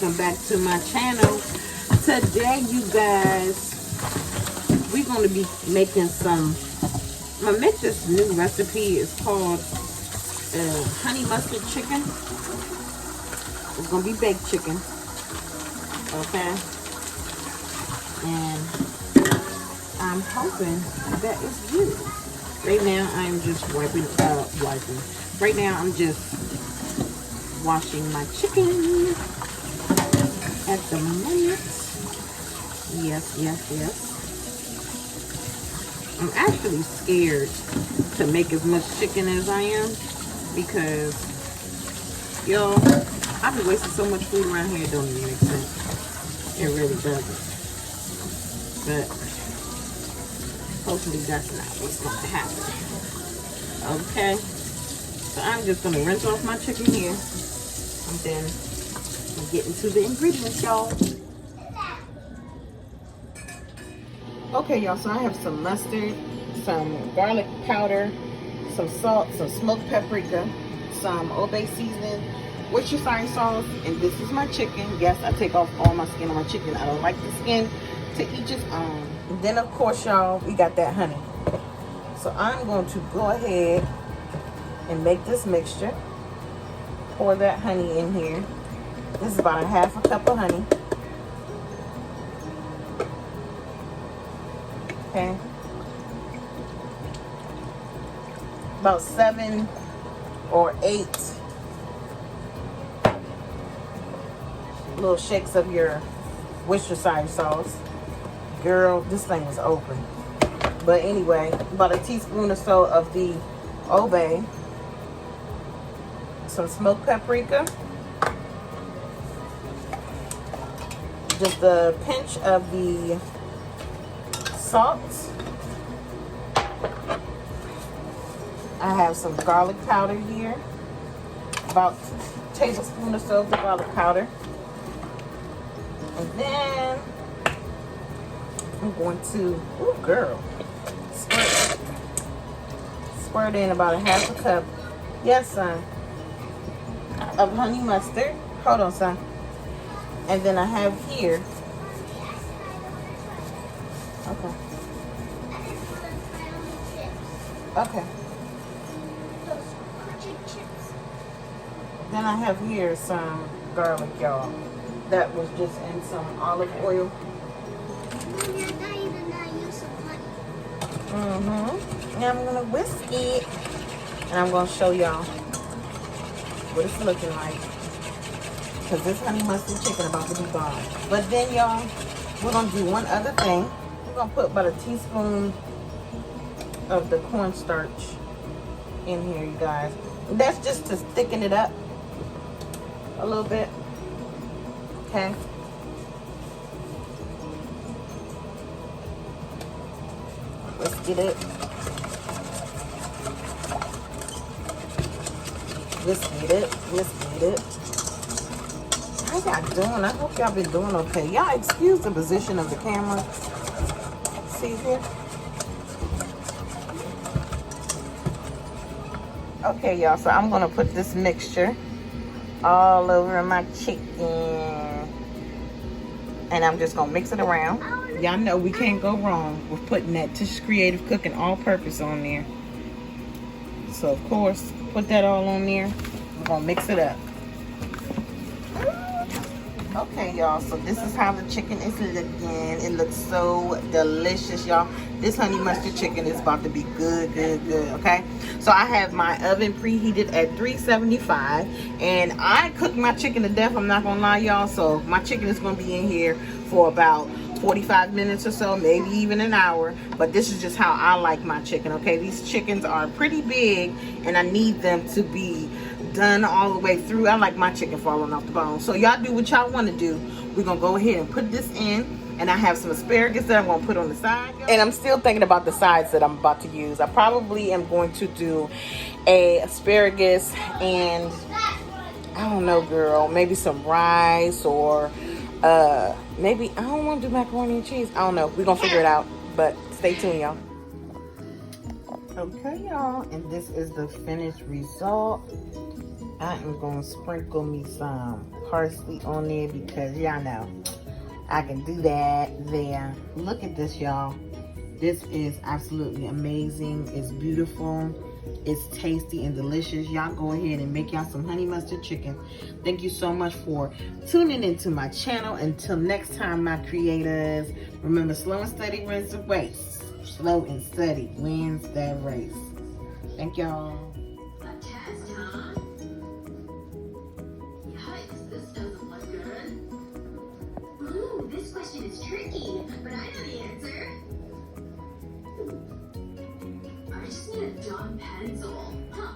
welcome back to my channel. Today, you guys, we're going to be making some, I'm going to make this new recipe. It's called honey mustard chicken. It's going to be baked chicken. Okay. And I'm hoping that it's good. Right now, I'm just Right now, I'm just washing my chicken at the moment. Yes. I'm actually scared to make as much chicken as I am because, y'all, I've been wasting so much food around here. It don't even make sense. It really doesn't. But hopefully that's not what's going to happen. Okay. So I'm just going to rinse off my chicken here. And then we'll get into the ingredients, y'all. Okay, y'all, so I have some mustard, some garlic powder, some salt, some smoked paprika, some Old Bay seasoning, Worcestershire sauce, and this is my chicken. Yes, I take off all my skin on my chicken. I don't like the skin, to each his own. And then, of course, y'all, we got that honey. So I'm going to go ahead and make this mixture. Pour that honey in here. This is about a half a cup of honey. Okay. About 7 or 8 little shakes of your Worcestershire sauce. Girl, this thing is open. But anyway, about a teaspoon or so of the Old Bay. Some smoked paprika. Just a pinch of the salt. I have some garlic powder here. About a tablespoon or so of the garlic powder. And then I'm going to, ooh girl, squirt in about a half a cup, yes son, of honey mustard. Hold on son. And then I have here, okay. Then I have here some garlic, y'all. That was just in some olive oil. And I'm gonna whisk it, and I'm gonna show y'all what it's looking like. Cause this honey mustard chicken about to be gone. But then, y'all, we're gonna do one other thing. We're gonna put about a teaspoon of the cornstarch in here, you guys. That's just to thicken it up a little bit. Okay. Let's get it. Let's get it. How y'all doing? I hope y'all been doing okay. Y'all excuse the position of the camera. See here? Okay, y'all, so I'm gonna put this mixture all over my chicken. And I'm just gonna mix it around. Y'all know we can't go wrong with putting that Tish's Creative Cooking all-purpose on there. So, of course, put that all on there. We're gonna mix it up. Okay, y'all, so this is how the chicken is looking. It looks so delicious, y'all. This honey mustard chicken is about to be good, okay? So I have my oven preheated at 375, and I cooked my chicken to death, I'm not gonna lie, y'all. So my chicken is gonna be in here for about 45 minutes or so, maybe even an hour. But this is just how I like my chicken, okay? These chickens are pretty big, and I need them to be done all the way through. I like my chicken falling off the bone. So y'all do what y'all want to do. We're gonna go ahead and put this in, and I have some asparagus that I'm gonna put on the side, and I'm still thinking about the sides that I'm about to use. I probably am going to do a asparagus and I don't know, girl, maybe some rice, or maybe I don't want to do macaroni and cheese. I don't know, we're gonna figure it out, but stay tuned, y'all. Okay, y'all, and this is the finished result. I am going to sprinkle me some parsley on there because y'all know I can do that there. Look at this, y'all. This is absolutely amazing. It's beautiful. It's tasty and delicious. Y'all go ahead and make y'all some honey mustard chicken. Thank you so much for tuning into my channel. Until next time, my creators, remember, slow and steady wins the race. Slow and steady wins that race. Thank y'all. A test, huh? Yikes, this doesn't look good. Ooh, this question is tricky, but I know the answer. I just need a dumb pencil. Huh.